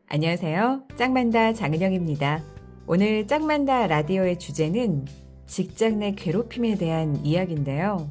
안녕하세요. 짝만다 장은영입니다. 오늘 짝만다 라디오의 주제는 직장 내 괴롭힘에 대한 이야기인데요.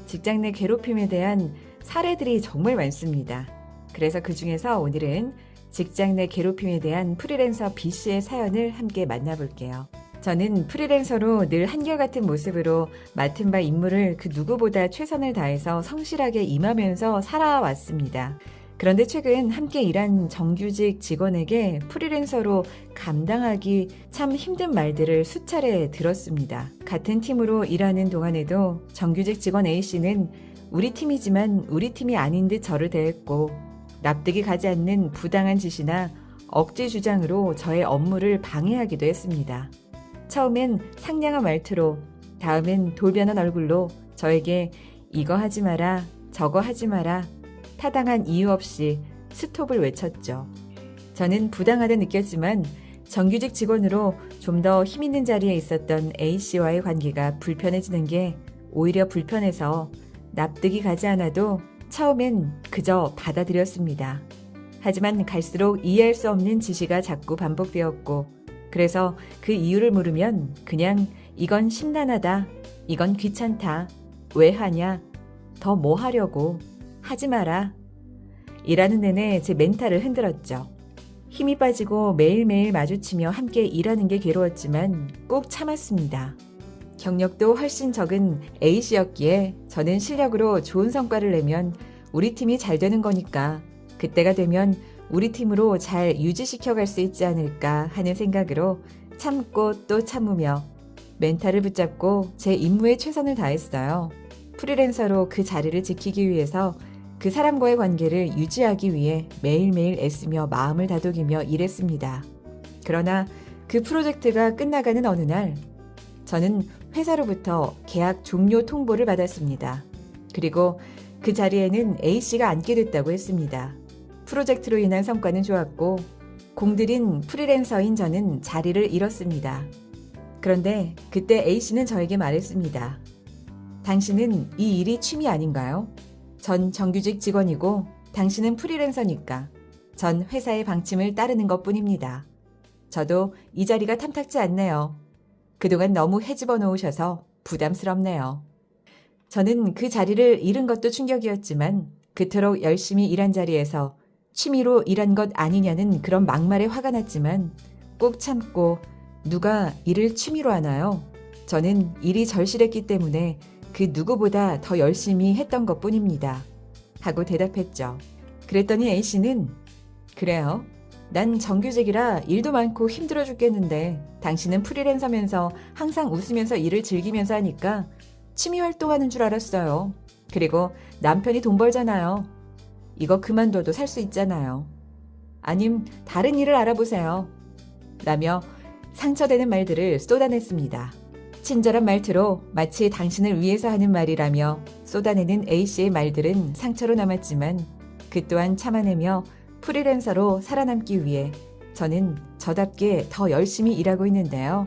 직장 내 괴롭힘에 대한 사례들이 정말 많습니다. 그래서 그 중에서 오늘은 직장 내 괴롭힘에 대한 프리랜서 B씨의 사연을 함께 만나볼게요. 저는 프리랜서로 늘 한결같은 모습으로 맡은 바 임무를 그 누구보다 최선을 다해서 성실하게 임하면서 살아왔습니다. 그런데 최근 함께 일한 정규직 직원에게 프리랜서로 감당하기 참 힘든 말들을 수차례 들었습니다. 같은 팀으로 일하는 동안에도 정규직 직원 A씨는 우리 팀이지만 우리 팀이 아닌 듯 저를 대했고 납득이 가지 않는 부당한 지시나 억지 주장으로 저의 업무를 방해하기도 했습니다. 처음엔 상냥한 말투로, 다음엔 돌변한 얼굴로 저에게 이거 하지 마라, 저거 하지 마라, 타당한 이유 없이 스톱을 외쳤죠. 저는 부당하다 느꼈지만 정규직 직원으로 좀 더 힘있는 자리에 있었던 A씨와의 관계가 불편해지는 게 오히려 불편해서 납득이 가지 않아도 처음엔 그저 받아들였습니다. 하지만 갈수록 이해할 수 없는 지시가 자꾸 반복되었고 그래서 그 이유를 물으면 그냥 이건 심란하다, 이건 귀찮다, 왜 하냐, 더 뭐 하려고, 하지 마라. 일하는 내내 제 멘탈을 흔들었죠. 힘이 빠지고 매일매일 마주치며 함께 일하는 게 괴로웠지만 꾹 참았습니다. 경력도 훨씬 적은 A씨였기에 저는 실력으로 좋은 성과를 내면 우리 팀이 잘 되는 거니까 그때가 되면 우리 팀으로 잘 유지시켜 갈 수 있지 않을까 하는 생각으로 참고 또 참으며 멘탈을 붙잡고 제 임무에 최선을 다했어요. 프리랜서로 그 자리를 지키기 위해서 그 사람과의 관계를 유지하기 위해 매일매일 애쓰며 마음을 다독이며 일했습니다. 그러나 그 프로젝트가 끝나가는 어느 날 저는 회사로부터 계약 종료 통보를 받았습니다. 그리고 그 자리에는 A씨가 앉게 됐다고 했습니다. 프로젝트로 인한 성과는 좋았고 공들인 프리랜서인 저는 자리를 잃었습니다. 그런데 그때 A씨는 저에게 말했습니다. 당신은 이 일이 취미 아닌가요? 전 정규직 직원이고 당신은 프리랜서니까 전 회사의 방침을 따르는 것뿐입니다. 저도 이 자리가 탐탁지 않네요. 그동안 너무 헤집어 놓으셔서 부담스럽네요. 저는 그 자리를 잃은 것도 충격이었지만 그토록 열심히 일한 자리에서 취미로 일한 것 아니냐는 그런 막말에 화가 났지만 꼭 참고 누가 일을 취미로 하나요? 저는 일이 절실했기 때문에 그 누구보다 더 열심히 했던 것뿐입니다. 하고 대답했죠. 그랬더니 A씨는 그래요. 난 정규직이라 일도 많고 힘들어 죽겠는데 당신은 프리랜서면서 항상 웃으면서 일을 즐기면서 하니까 취미 활동하는 줄 알았어요. 그리고 남편이 돈 벌잖아요. 이거 그만둬도 살 수 있잖아요. 아님 다른 일을 알아보세요. 라며 상처되는 말들을 쏟아냈습니다. 친절한 말투로 마치 당신을 위해서 하는 말이라며 쏟아내는 A씨의 말들은 상처로 남았지만 그 또한 참아내며 프리랜서로 살아남기 위해 저는 저답게 더 열심히 일하고 있는데요.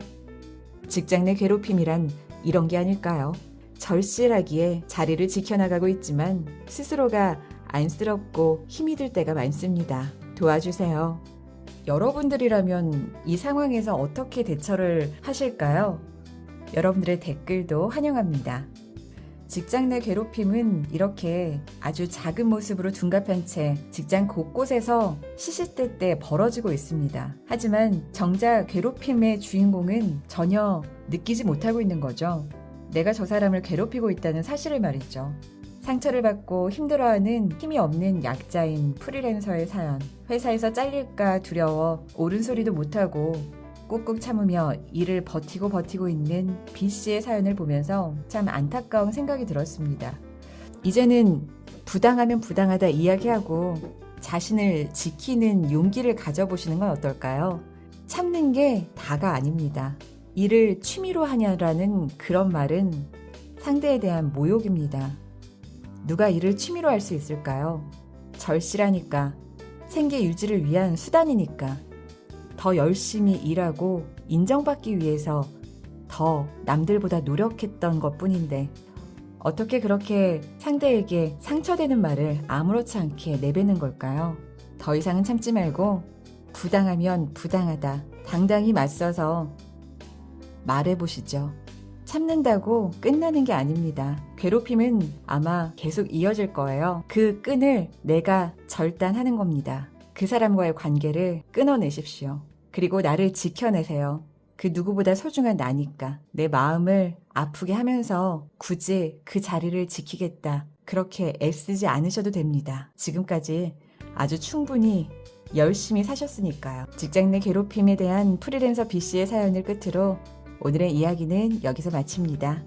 직장 내 괴롭힘이란 이런 게 아닐까요? 절실하기에 자리를 지켜나가고 있지만 스스로가 안쓰럽고 힘이 들 때가 많습니다. 도와주세요. 여러분들이라면 이 상황에서 어떻게 대처를 하실까요? 여러분들의 댓글도 환영합니다. 직장 내 괴롭힘은 이렇게 아주 작은 모습으로 둔갑한 채 직장 곳곳에서 시시때때 벌어지고 있습니다. 하지만 정작 괴롭힘의 주인공은 전혀 느끼지 못하고 있는 거죠. 내가 저 사람을 괴롭히고 있다는 사실을 말이죠. 상처를 받고 힘들어하는 힘이 없는 약자인 프리랜서의 사연. 회사에서 잘릴까 두려워 옳은 소리도 못하고 꾹꾹 참으며 일을 버티고 있는 B씨의 사연을 보면서 참 안타까운 생각이 들었습니다. 이제는 부당하면 부당하다 이야기하고 자신을 지키는 용기를 가져보시는 건 어떨까요? 참는 게 다가 아닙니다. 일을 취미로 하냐라는 그런 말은 상대에 대한 모욕입니다. 누가 일을 취미로 할 수 있을까요? 절실하니까, 생계 유지를 위한 수단이니까 더 열심히 일하고 인정받기 위해서 더 남들보다 노력했던 것뿐인데 어떻게 그렇게 상대에게 상처되는 말을 아무렇지 않게 내뱉는 걸까요? 더 이상은 참지 말고 부당하면 부당하다. 당당히 맞서서 말해보시죠. 참는다고 끝나는 게 아닙니다. 괴롭힘은 아마 계속 이어질 거예요. 그 끈을 내가 절단하는 겁니다. 그 사람과의 관계를 끊어내십시오. 그리고 나를 지켜내세요. 그 누구보다 소중한 나니까. 내 마음을 아프게 하면서 굳이 그 자리를 지키겠다. 그렇게 애쓰지 않으셔도 됩니다. 지금까지 아주 충분히 열심히 사셨으니까요. 직장 내 괴롭힘에 대한 프리랜서 B씨의 사연을 끝으로 오늘의 이야기는 여기서 마칩니다.